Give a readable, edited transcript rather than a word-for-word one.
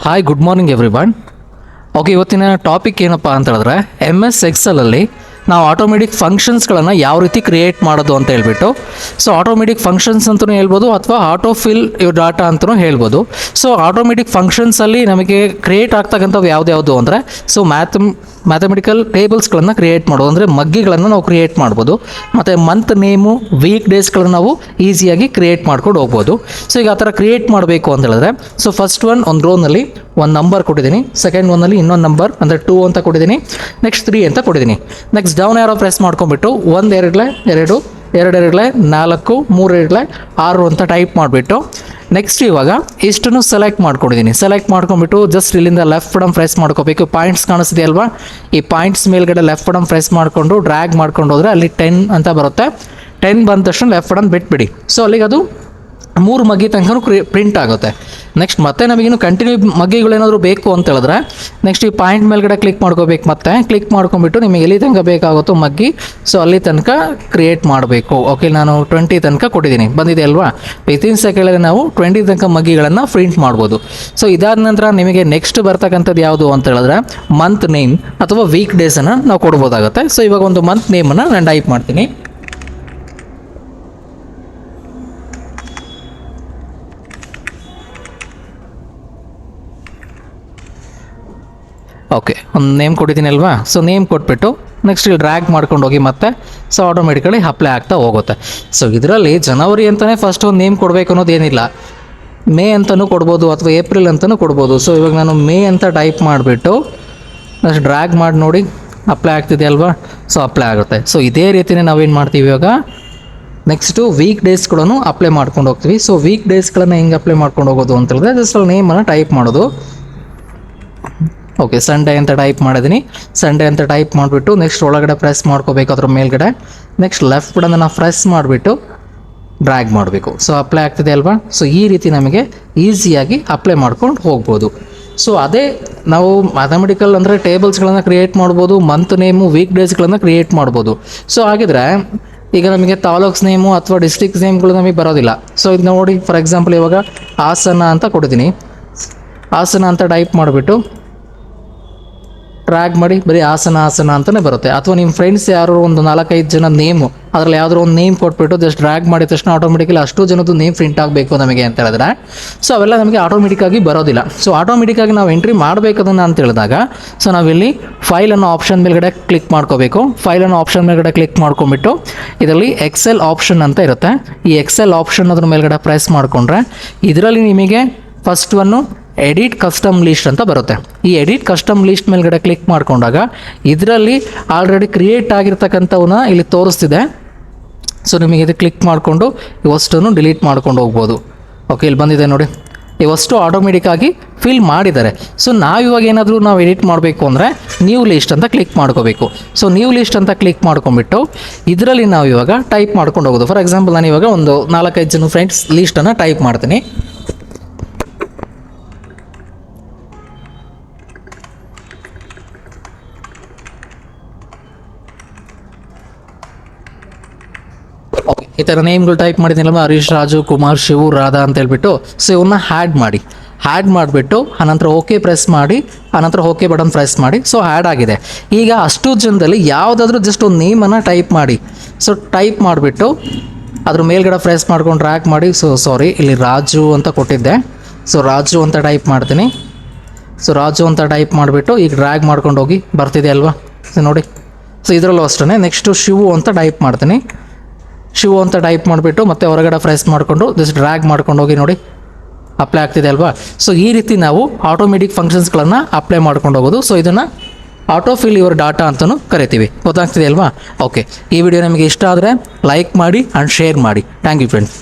Hi good morning everyone. Okay, ಇವತ್ತಿನ topic ಏನಪ್ಪ ಅಂತ ಹೇಳಿದ್ರೆ MS ಎಕ್ಸೆಲಲ್ಲಿ ನಾವು ಆಟೋಮೆಟಿಕ್ ಫಂಕ್ಷನ್ಸ್ಗಳನ್ನು ಯಾವ ರೀತಿ ಕ್ರಿಯೇಟ್ ಮಾಡೋದು ಅಂತ ಹೇಳ್ಬಿಟ್ಟು. ಸೊ ಆಟೋಮೆಟಿಕ್ ಫಂಕ್ಷನ್ಸ್ ಅಂತಲೂ ಹೇಳ್ಬೋದು ಅಥವಾ ಆಟೋಫಿಲ್ ಇವ್ ಡಾಟಾ ಅಂತಲೂ ಹೇಳ್ಬೋದು. ಸೊ ಆಟೋಮೆಟಿಕ್ ಫಂಕ್ಷನ್ಸಲ್ಲಿ ನಮಗೆ ಕ್ರಿಯೇಟ್ ಆಗ್ತಕ್ಕಂಥವು ಯಾವ್ದು ಅಂದರೆ ಮ್ಯಾಥಮೆಟಿಕಲ್ ಟೇಬಲ್ಸ್ಗಳನ್ನು ಕ್ರಿಯೇಟ್ ಮಾಡೋದು, ಅಂದರೆ ಮಗ್ಗಿಗಳನ್ನು ನಾವು ಕ್ರಿಯೇಟ್ ಮಾಡ್ಬೋದು. ಮತ್ತು ಮಂತ್ ನೇಮು, ವೀಕ್ ಡೇಸ್ಗಳನ್ನು ನಾವು ಈಸಿಯಾಗಿ ಕ್ರಿಯೇಟ್ ಮಾಡ್ಕೊಂಡು ಹೋಗ್ಬೋದು. ಸೊ ಈಗ ಆ ಥರ ಕ್ರಿಯೇಟ್ ಮಾಡಬೇಕು ಅಂತ ಹೇಳಿದ್ರೆ, ಸೊ ಫಸ್ಟ್ ಒಂದು ರೋನಲ್ಲಿ ಒಂದು ನಂಬರ್ ಕೊಟ್ಟಿದ್ದೀನಿ, ಸೆಕೆಂಡ್ ಒನ್ನಲ್ಲಿ ಇನ್ನೊಂದು ನಂಬರ್ ಅಂದರೆ 2 ಅಂತ ಕೊಟ್ಟಿದ್ದೀನಿ, ನೆಕ್ಸ್ಟ್ 3 ಅಂತ ಕೊಟ್ಟಿದ್ದೀನಿ. ನೆಕ್ಸ್ಟ್ ಡೌನ್ ಯಾರೋ ಪ್ರೆಸ್ ಮಾಡ್ಕೊಂಡ್ಬಿಟ್ಟು 1 2 2 2 2 4 3 6 ಅಂತ ಟೈಪ್ ಮಾಡಿಬಿಟ್ಟು ನೆಕ್ಸ್ಟ್ ಇವಾಗ ಇಷ್ಟನ್ನು ಸೆಲೆಕ್ಟ್ ಮಾಡ್ಕೊಂಡಿದ್ದೀನಿ. ಸೆಲೆಕ್ಟ್ ಮಾಡ್ಕೊಂಡ್ಬಿಟ್ಟು ಜಸ್ಟ್ ಇಲ್ಲಿಂದ ಲೆಫ್ಟ್ ಬಟನ್ ಪ್ರೆಸ್ ಮಾಡ್ಕೋಬೇಕು. ಪಾಯಿಂಟ್ಸ್ ಕಾಣಿಸ್ತಿದೆ ಅಲ್ವಾ, ಈ ಪಾಯಿಂಟ್ಸ್ ಮೇಲ್ಗಡೆ ಲೆಫ್ಟ್ ಬಟನ್ ಪ್ರೆಸ್ ಮಾಡಿಕೊಂಡು ಡ್ರ್ಯಾಗ್ ಮಾಡ್ಕೊಂಡು ಹೋದರೆ ಅಲ್ಲಿ 10 ಅಂತ ಬರುತ್ತೆ. 10 ಬಂದ ತಕ್ಷಣ ಲೆಫ್ಟ್ ಬಟನ್ ಬಿಟ್ಬಿಡಿ. ಸೊ ಅಲ್ಲಿಗೆ ಅದು 3 ಮಗ್ಗಿ ತನಕ ಪ್ರಿಂಟ್ ಆಗುತ್ತೆ. ನೆಕ್ಸ್ಟ್ ಮತ್ತೆ ನಮಗಿನ್ನು ಕಂಟಿನ್ಯೂ ಮಗ್ಗಿಗಳೇನಾದರೂ ಬೇಕು ಅಂತ ಹೇಳಿದ್ರೆ ನೆಕ್ಸ್ಟ್ ಈ ಪಾಯಿಂಟ್ ಮೇಲ್ಗಡೆ ಕ್ಲಿಕ್ ಮಾಡ್ಕೋಬೇಕು. ಮತ್ತೆ ಕ್ಲಿಕ್ ಮಾಡ್ಕೊಂಡ್ಬಿಟ್ಟು ನಿಮಗೆ ಎಲ್ಲಿ ತನಕ ಬೇಕಾಗುತ್ತೋ ಮಗ್ಗಿ, ಸೊ ಅಲ್ಲಿ ತನಕ ಕ್ರಿಯೇಟ್ ಮಾಡಬೇಕು. ಓಕೆ, ನಾನು 20 ತನಕ ಕೊಟ್ಟಿದ್ದೀನಿ, ಬಂದಿದೆ ಅಲ್ವಾ. ವಿತಿನ್ ಸೆಕೆಂಡಲ್ಲಿ ನಾವು 20 ತನಕ ಮಗ್ಗಿಗಳನ್ನು ಪ್ರಿಂಟ್ ಮಾಡ್ಬೋದು. ಸೊ ಇದಾದ ನಂತರ ನಿಮಗೆ ನೆಕ್ಸ್ಟ್ ಬರ್ತಕ್ಕಂಥದ್ದು ಯಾವುದು ಅಂತ ಹೇಳಿದ್ರೆ ಮಂತ್ ನೇಮ್ ಅಥವಾ ವೀಕ್ ಡೇಸನ್ನು ನಾವು ಕೊಡ್ಬೋದಾಗುತ್ತೆ. ಸೊ ಇವಾಗ ಒಂದು ಮಂತ್ ನೇಮನ್ನು ನಾನು ಟೈಪ್ ಮಾಡ್ತೀನಿ. ಓಕೆ, ಒಂದು ನೇಮ್ ಕೊಟ್ಟಿದ್ದೀನಿ ಅಲ್ವಾ. ಸೊ ನೇಮ್ ಕೊಟ್ಬಿಟ್ಟು ನೆಕ್ಸ್ಟ್ ಇಲ್ಲಿ ಡ್ರ್ಯಾಗ್ ಮಾಡ್ಕೊಂಡು ಹೋಗಿ ಮತ್ತೆ ಸೊ ಆಟೋಮೆಟಿಕಲಿ ಅಪ್ಲೈ ಆಗ್ತಾ ಹೋಗುತ್ತೆ. ಸೊ ಇದರಲ್ಲಿ ಜನವರಿ ಅಂತಲೇ ಫಸ್ಟ್ ಒಂದು ನೇಮ್ ಕೊಡಬೇಕು ಅನ್ನೋದೇನಿಲ್ಲ, ಮೇ ಅಂತಲೂ ಕೊಡ್ಬೋದು ಅಥವಾ ಏಪ್ರಿಲ್ ಅಂತಲೂ ಕೊಡ್ಬೋದು. ಸೊ ಇವಾಗ ನಾನು ಮೇ ಅಂತ ಟೈಪ್ ಮಾಡಿಬಿಟ್ಟು ನೆಕ್ಸ್ಟ್ ಡ್ರ್ಯಾಗ್ ಮಾಡಿ ನೋಡಿ ಅಪ್ಲೈ ಆಗ್ತಿದೆ ಅಲ್ವಾ. ಸೊ ಅಪ್ಲೈ ಆಗುತ್ತೆ. ಸೊ ಇದೇ ರೀತಿಯೇ ನಾವೇನು ಮಾಡ್ತೀವಿ ಇವಾಗ ನೆಕ್ಸ್ಟು ವೀಕ್ ಡೇಸ್ಗಳನ್ನು ಅಪ್ಲೈ ಮಾಡ್ಕೊಂಡು ಹೋಗ್ತೀವಿ. ಸೊ ವೀಕ್ ಡೇಸ್ಗಳನ್ನು ಹೆಂಗೆ ಅಪ್ಲೈ ಮಾಡ್ಕೊಂಡು ಹೋಗೋದು ಅಂತ ಹೇಳಿದ್ರೆ ಜಸ್ಟ್ ಅಲ್ಲಿ ನೇಮನ್ನು ಟೈಪ್ ಮಾಡೋದು. ಓಕೆ, ಸಂಡೇ ಅಂತ ಟೈಪ್ ಮಾಡಿದ್ದೀನಿ. ಸಂಡೇ ಅಂತ ಟೈಪ್ ಮಾಡಿಬಿಟ್ಟು ನೆಕ್ಸ್ಟ್ ಒಳಗಡೆ ಪ್ರೆಸ್ ಮಾಡ್ಕೋಬೇಕು ಅದ್ರ ಮೇಲ್ಗಡೆ. ನೆಕ್ಸ್ಟ್ ಲೆಫ್ಟ್ ಬಟನ್ನ ಪ್ರೆಸ್ ಮಾಡಿಬಿಟ್ಟು ಡ್ರ್ಯಾಗ್ ಮಾಡಬೇಕು. ಸೊ ಅಪ್ಲೈ ಆಗ್ತಿದೆ ಅಲ್ವಾ. ಸೊ ಈ ರೀತಿ ನಮಗೆ ಈಸಿಯಾಗಿ ಅಪ್ಲೈ ಮಾಡ್ಕೊಂಡು ಹೋಗ್ಬೋದು. ಸೊ ಅದೇ ನಾವು ಮ್ಯಾಥಮೆಟಿಕಲ್ ಅಂದರೆ ಟೇಬಲ್ಸ್ಗಳನ್ನು ಕ್ರಿಯೇಟ್ ಮಾಡ್ಬೋದು, ಮಂತ್ ನೇಮು, ವೀಕ್ ಡೇಸ್ಗಳನ್ನು ಕ್ರಿಯೇಟ್ ಮಾಡ್ಬೋದು. ಸೊ ಹಾಗಿದ್ರೆ ಈಗ ನಮಗೆ ತಾಲೂಕ್ಸ್ ನೇಮು ಅಥವಾ ಡಿಸ್ಟ್ರಿಕ್ಸ್ ನೇಮ್ಗಳು ನಮಗೆ ಬರೋದಿಲ್ಲ. ಸೊ ಇದು ನೋಡಿ, ಫಾರ್ ಎಕ್ಸಾಂಪಲ್ ಇವಾಗ ಹಾಸನ ಅಂತ ಕೊಡ್ತೀನಿ. ಹಾಸನ ಅಂತ ಟೈಪ್ ಮಾಡಿಬಿಟ್ಟು ಟ್ರ್ಯಾಗ್ ಮಾಡಿ ಬರೀ ಹಾಸನ ಅಂತಲೇ ಬರುತ್ತೆ. ಅಥವಾ ನಿಮ್ಮ ಫ್ರೆಂಡ್ಸ್ ಯಾರು ಒಂದು 4-5 ಜನ ನೇಮು, ಅದರಲ್ಲಿ ಯಾವುದೋ ಒಂದು ನೇಮ್ ಕೊಟ್ಬಿಟ್ಟು ಜಸ್ಟ್ ಡ್ರ್ಯಾಗ್ ಮಾಡಿದ ತಕ್ಷಣ ಆಟೋಮೆಟಿಕಲಿ ಅಷ್ಟು ಜನದ್ದು ನೇಮ್ ಪ್ರಿಂಟ್ ಆಗಬೇಕು ನಮಗೆ ಅಂತ ಹೇಳಿದ್ರೆ, ಸೊ ಅವೆಲ್ಲ ನಮಗೆ ಆಟೋಮೆಟಿಕ್ಕಾಗಿ ಬರೋದಿಲ್ಲ. ಸೊ ಆಟೋಮೆಟಿಕ್ಕಾಗಿ ನಾವು ಎಂಟ್ರಿ ಮಾಡಬೇಕದನ್ನು ಅಂತ ಹೇಳಿದಾಗ ಸೊ ನಾವಿಲ್ಲಿ ಫೈಲ್ ಅನ್ನೋ ಆಪ್ಷನ್ ಮೇಲ್ಗಡೆ ಕ್ಲಿಕ್ ಮಾಡ್ಕೋಬೇಕು. ಫೈಲ್ ಅನ್ನೋ ಆಪ್ಷನ್ ಮೇಲ್ಗಡೆ ಕ್ಲಿಕ್ ಮಾಡ್ಕೊಂಬಿಟ್ಟು ಇದರಲ್ಲಿ ಎಕ್ಸೆಲ್ ಆಪ್ಷನ್ ಅಂತ ಇರುತ್ತೆ. ಈ ಎಕ್ಸೆಲ್ ಆಪ್ಷನ್ ಅದ್ರ ಮೇಲ್ಗಡೆ ಪ್ರೆಸ್ ಮಾಡಿಕೊಂಡ್ರೆ ಇದರಲ್ಲಿ ನಿಮಗೆ ಫಸ್ಟ್ ಎಡಿಟ್ ಕಸ್ಟಮ್ ಲಿಸ್ಟ್ ಅಂತ ಬರುತ್ತೆ. ಈ ಎಡಿಟ್ ಕಸ್ಟಮ್ ಲಿಸ್ಟ್ ಮೇಲ್ಗಡೆ ಕ್ಲಿಕ್ ಮಾಡ್ಕೊಂಡಾಗ ಇದರಲ್ಲಿ ಆಲ್ರೆಡಿ ಕ್ರಿಯೇಟ್ ಆಗಿರ್ತಕ್ಕಂಥವನ್ನ ಇಲ್ಲಿ ತೋರಿಸ್ತಿದೆ. ಸೊ ನಿಮಗೆ ಇದು ಕ್ಲಿಕ್ ಮಾಡಿಕೊಂಡು ಇವಷ್ಟನ್ನು ಡಿಲೀಟ್ ಮಾಡ್ಕೊಂಡು ಹೋಗ್ಬೋದು. ಓಕೆ, ಇಲ್ಲಿ ಬಂದಿದೆ ನೋಡಿ, ಇವಷ್ಟು ಆಟೋಮೆಟಿಕ್ಕಾಗಿ ಫಿಲ್ ಮಾಡಿದ್ದಾರೆ. ಸೊ ನಾವಿವಾಗ ಏನಾದರೂ ನಾವು ಎಡಿಟ್ ಮಾಡಬೇಕು ಅಂದರೆ ನ್ಯೂ ಲಿಸ್ಟ್ ಅಂತ ಕ್ಲಿಕ್ ಮಾಡ್ಕೋಬೇಕು. ಸೊ ನ್ಯೂ ಲಿಸ್ಟ್ ಅಂತ ಕ್ಲಿಕ್ ಮಾಡ್ಕೊಂಡ್ಬಿಟ್ಟು ಇದರಲ್ಲಿ ನಾವು ಇವಾಗ ಟೈಪ್ ಮಾಡ್ಕೊಂಡು ಹೋಗೋದು. ಫಾರ್ ಎಕ್ಸಾಂಪಲ್ ನಾನು ಇವಾಗ ಒಂದು 4-5 ಜನ ಫ್ರೆಂಡ್ಸ್ ಲೀಸ್ಟನ್ನು ಟೈಪ್ ಮಾಡ್ತೀನಿ. ಓಕೆ, ಈ ಥರ ನೇಮ್ಗಳು ಟೈಪ್ ಮಾಡಿದ್ದೀನಲ್ವ, ಹರೀಶ್, ರಾಜು, ಕುಮಾರ್, ಶಿವು, ರಾಧಾ ಅಂತ ಹೇಳ್ಬಿಟ್ಟು. ಸೊ ಇವನ್ನ ಹ್ಯಾಡ್ ಮಾಡಿಬಿಟ್ಟು ಆನಂತರ ಓಕೆ ಪ್ರೆಸ್ ಮಾಡಿ, ಆನಂತರ ಓಕೆ ಬಟನ್ ಪ್ರೆಸ್ ಮಾಡಿ. ಸೊ ಹ್ಯಾಡ್ ಆಗಿದೆ. ಈಗ ಅಷ್ಟು ಜನದಲ್ಲಿ ಯಾವುದಾದ್ರೂ ಜಸ್ಟ್ ಒಂದು ನೇಮನ್ನು ಟೈಪ್ ಮಾಡಿ. ಸೊ ಟೈಪ್ ಮಾಡಿಬಿಟ್ಟು ಅದ್ರ ಮೇಲ್ಗಡೆ ಪ್ರೆಸ್ ಮಾಡ್ಕೊಂಡು ಡ್ರ್ಯಾಗ್ ಮಾಡಿ. ಸೊ ಸಾರಿ, ಇಲ್ಲಿ ರಾಜು ಅಂತ ಕೊಟ್ಟಿದ್ದೆ. ಸೊ ರಾಜು ಅಂತ ಟೈಪ್ ಮಾಡ್ತೀನಿ. ಸೊ ರಾಜು ಅಂತ ಟೈಪ್ ಮಾಡಿಬಿಟ್ಟು ಈಗ ಡ್ರ್ಯಾಗ್ ಮಾಡ್ಕೊಂಡು ಹೋಗಿ ಬರ್ತಿದೆ ಅಲ್ವಾ. ಸೊ ನೋಡಿ, ಸೊ ಇದರಲ್ಲೂ ಅಷ್ಟೇ ನೆಕ್ಸ್ಟು ಶಿವು ಅಂತ ಟೈಪ್ ಮಾಡ್ತೀನಿ. ಶಿವು ಅಂತ ಟೈಪ್ ಮಾಡಿಬಿಟ್ಟು ಮತ್ತೆ ಹೊರಗಡೆ ಪ್ರೆಸ್ ಮಾಡಿಕೊಂಡು ಜಸ್ಟ್ ಡ್ರ್ಯಾಗ್ ಮಾಡ್ಕೊಂಡು ಹೋಗಿ ನೋಡಿ ಅಪ್ಲೈ ಆಗ್ತಿದೆ ಅಲ್ವಾ. ಸೊ ಈ ರೀತಿ ನಾವು ಆಟೋಮೆಟಿಕ್ ಫಂಕ್ಷನ್ಸ್ಗಳನ್ನು ಅಪ್ಲೈ ಮಾಡ್ಕೊಂಡು ಹೋಗೋದು. ಸೊ ಇದನ್ನು ಆಟೋಫಿಲ್ ಯುವರ್ ಡಾಟಾ ಅಂತಲೂ ಕರಿತೀವಿ. ಗೊತ್ತಾಗ್ತಿದೆ ಅಲ್ವಾ. ಓಕೆ, ಈ ವಿಡಿಯೋ ನಿಮಗೆ ಇಷ್ಟ ಆದರೆ ಲೈಕ್ ಮಾಡಿ ಆ್ಯಂಡ್ ಶೇರ್ ಮಾಡಿ. Thank you friends.